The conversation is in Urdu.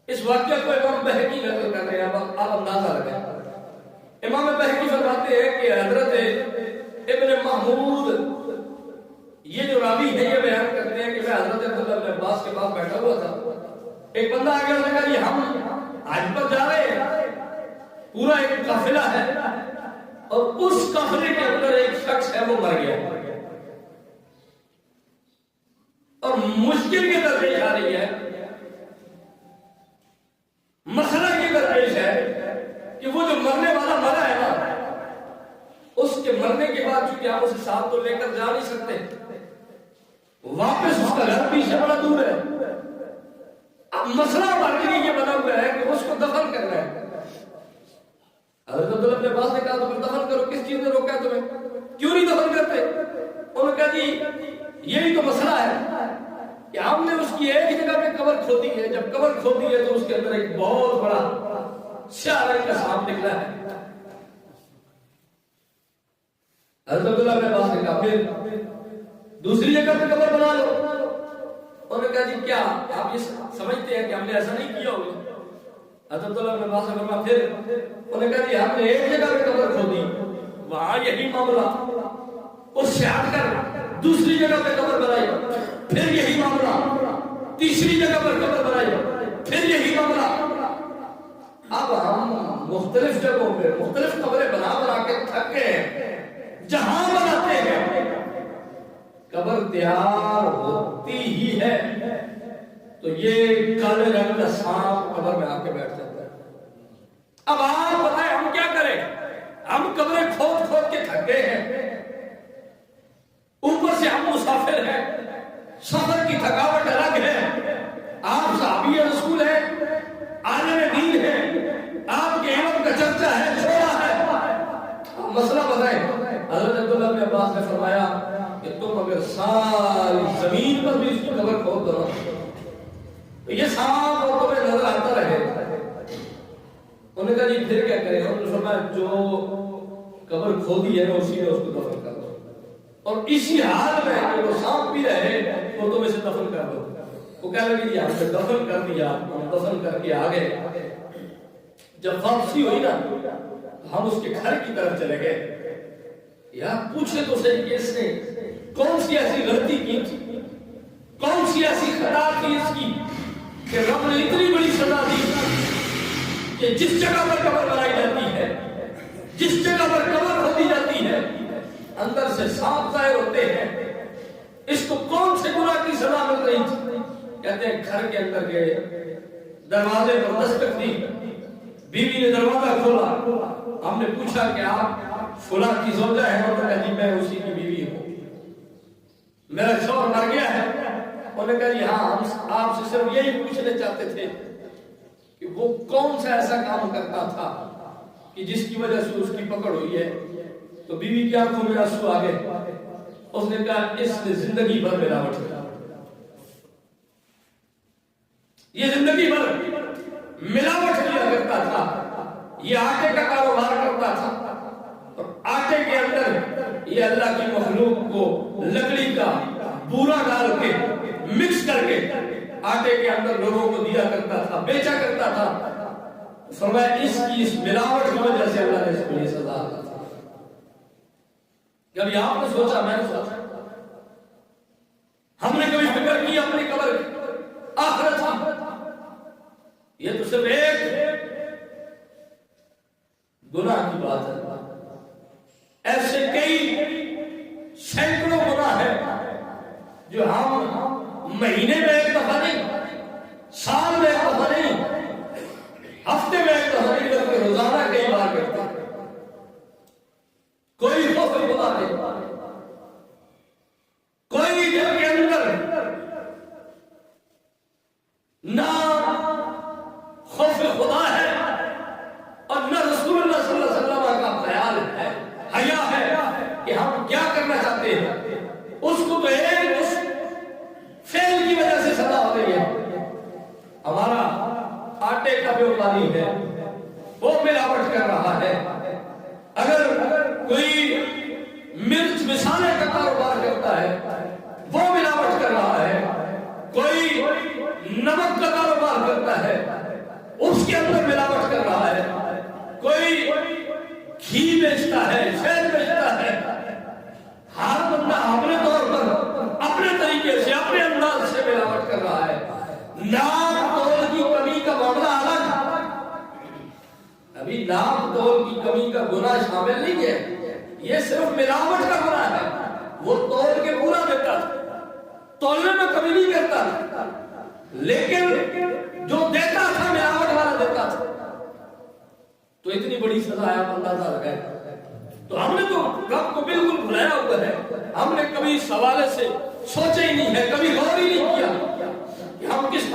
اس واقعہ کو امام بہقی نقل کر رہے ہیں، آپ اندازہ لگائیں۔ امام بہقی فرماتے ہیں کہ حضرت ابن محمود یہ جو راوی ہے یہ بیان کرتے ہیں کہ میں حضرت عبداللہ بن عباس کے پاس بیٹھا ہوا تھا، ایک بندہ آ گیا، اس نے کہا جی ہم حج پر جا رہے ہیں، پورا ایک قافلہ ہے اور اس قافلے کے اندر ایک شخص ہے وہ مر گیا اور مشکل کی درپیش آ رہی ہے، مسئلہ یہ درپیش ہے کہ وہ جو مرنے والا مرا ہے نا، اس کے مرنے کے بعد چونکہ آپ اسے ساتھ تو لے کر جا نہیں سکتے، واپس اس کا گھر پیچھے بڑا دور ہے، اب مسئلہ ہمارے لیے یہ بنا ہوا ہے کہ اس کو دفن کرنا ہے۔ حضرت عبداللہ بن عباس نے کہا تو پھر دفن کرو، کس چیز نے روکا ہے تمہیں، کیوں نہیں دفن کرتے؟ انہوں نے کہا جی یہی تو مسئلہ ہے کہ ہم نے اس کی ایک جگہ پہ قبر کھودی ہے، جب قبر کھودی ہے تو اس کے اندر ایک بہت بڑا سیاہ رنگ کا سانپ نکلا ہے۔ حضرت عبداللہ بن عباس نے کہا پھر دوسری جگہ پہ قبر بنا لو۔ انہوں نے کہا جی کیا آپ یہ سمجھتے ہیں کہ ہم نے ایسا نہیں کیا ہوگا؟ حضرت عبداللہ بن عباس نے فرمایا پھر، انہوں نے کہا جی ہم نے ایک جگہ پہ قبر کھودی، وہاں یہی معاملہ، اس سے ہٹ کر دوسری جگہ پہ قبر بنائی، پھر یہی معاملہ، تیسری جگہ پر قبر بنائی، پھر یہی معاملہ۔ اب ہم مختلف جگہوں پہ مختلف قبریں بنا بنا کے تھک گئے ہیں، جہاں بناتے ہیں قبر تیار ہوتی ہی ہے تو یہ کالے رنگ کا سانپ قبر میں آ کے بیٹھ جاتا ہے۔ اب آپ بتائیں ہم کیا کریں؟ ہم قبریں کھود کھود کے تھک گئے ہیں، اوپر سے ہم مسافر ہیں، سفر کی تھکاوٹ الگ ہے، آپ صحابی رسول ہیں، عالم دین ہیں، آپ کے علم کا چرچا ہے، چھوڑا ہے، مسئلہ بتائیں۔ حضرت عبداللہ بن عباس نے فرمایا کہ تم اگر ساری زمین پر بھی اس کی قبر کھود دو تو یہ سانپ اور تمہیں نظر آتا رہے۔ انہوں نے کہا جی پھر کیا کریں؟ انہوں نے فرمایا جو قبر کھودی ہے اسی میں اس کو دفن کر دو، اور اسی حال میں کہ وہ سانپ بھی رہے تو تم اسے دفن کر دو۔ وہ کہہ لگی جی ہم نے دفن کر دیا، ہم دفن کر کے آگے جب واپسی ہوئی نا ہم اس کے گھر کی طرف چلے گئے، یار پوچھے تو صحیح کہ اس نے کون سی ایسی غلطی کی تھی، کون سی ایسی خطا تھی اس کی کہ رب نے اتنی بڑی سزا دی کہ جس جگہ پر قبر بنائی جاتی ہے، جس جگہ پر قبر کھودی جاتی ہے، اندر سے سانپ ظاہر ہوتے ہیں، اس کو کون سے گناہ کی سزا مل رہی تھی؟ کہتے ہیں گھر کے اندر گئے، دروازے پر دستک دی، بیوی نے دروازہ کھولا، ہم نے پوچھا کہ آپ فلاں کی زوجہ ہے؟ انہوں نے کہا جی میں اسی کی بیوی ہوں، میرا شوہر مر گیا ہے۔ انہوں نے کہا جی ہاں ہم آپ سے صرف یہی پوچھنے چاہتے تھے کہ وہ کون سا ایسا کام کرتا تھا کہ جس کی وجہ سے اس کی پکڑ ہوئی ہے؟ تو بیوی کی آنکھوں میں آنسو آ گئے، اس نے کہا اس نے زندگی بھر ملاوٹ کی، یہ زندگی بھر ملاوٹ کیا کرتا تھا، یہ آٹے کا کاروبار کرتا تھا اور آٹے کے اندر یہ اللہ کی مخلوق کو لکڑی کا بورا ڈال کے مکس کر کے آٹے کے اندر لوگوں کو دیا کرتا تھا، بیچا کرتا تھا۔ فرمایا اس کی اس ملاوٹ کی وجہ سے اللہ نے اس کو یہ سزا دی۔ کبھی آپ نے سوچا، میں نے سوچا، ہم نے کبھی فکر کی اپنی قبر آخرت کی؟ یہ تو صرف ایک گناہ کی بات ہے، ایسے کئی سینکڑوں گناہ ہیں جو ہم مہینے میں ایک دفعہ نہیں، سال میں ایک دفعہ نہیں، ہفتے میں ایک دفعہ نہیں، بلکہ روزانہ کئی بار کرتے ہیں۔ کوئی خوف خدا نہیں، کوئی دل کے اندر نہ خوف خدا ہے اور نہ رسول اللہ صلی اللہ علیہ وسلم کا خیال ہے، حیا ہے کہ ہم کیا کرنا چاہتے ہیں۔ اس کو تو ایک اس فعل کی وجہ سے سزا ہو رہی ہے۔ ہمارا آٹے کا بیوپاری ہے، وہ ملاوٹ کر رہا ہے۔ اگر کوئی مرچ مسالے کا کاروبار کرتا ہے وہ ملاوٹ کر رہا ہے، کوئی نمک کا کاروبار کرتا ہے اس کے اندر ملاوٹ کر رہا ہے. کوئی گھی بیچتا ہے، شہد بیچتا ہے، ہر بندہ اپنے طور پر اپنے طریقے سے اپنے انداز سے ملاوٹ کر رہا ہے. ناپ تول کی کمی کا معاملہ الگ. ابھی ناپ تول کی کمی کا گناہ شامل نہیں ہے، یہ صرف ملاوٹ کا گناہ ہے. وہ تول کے پورا دیتا تھا، تولنے میں کمی نہیں کرتا تھا، لیکن جو دیتا تھا ملاوٹ والا دیتا تھا. تو اتنی بڑی سزا ہے، آپ اندازہ لگائیں. تو ہم نے تو رب کو بالکل بھلایا ہوا ہے. ہم نے کبھی اس حوالے سے سوچا ہی نہیں ہے، کبھی غور ہی نہیں کیا کہ ہم کس طرح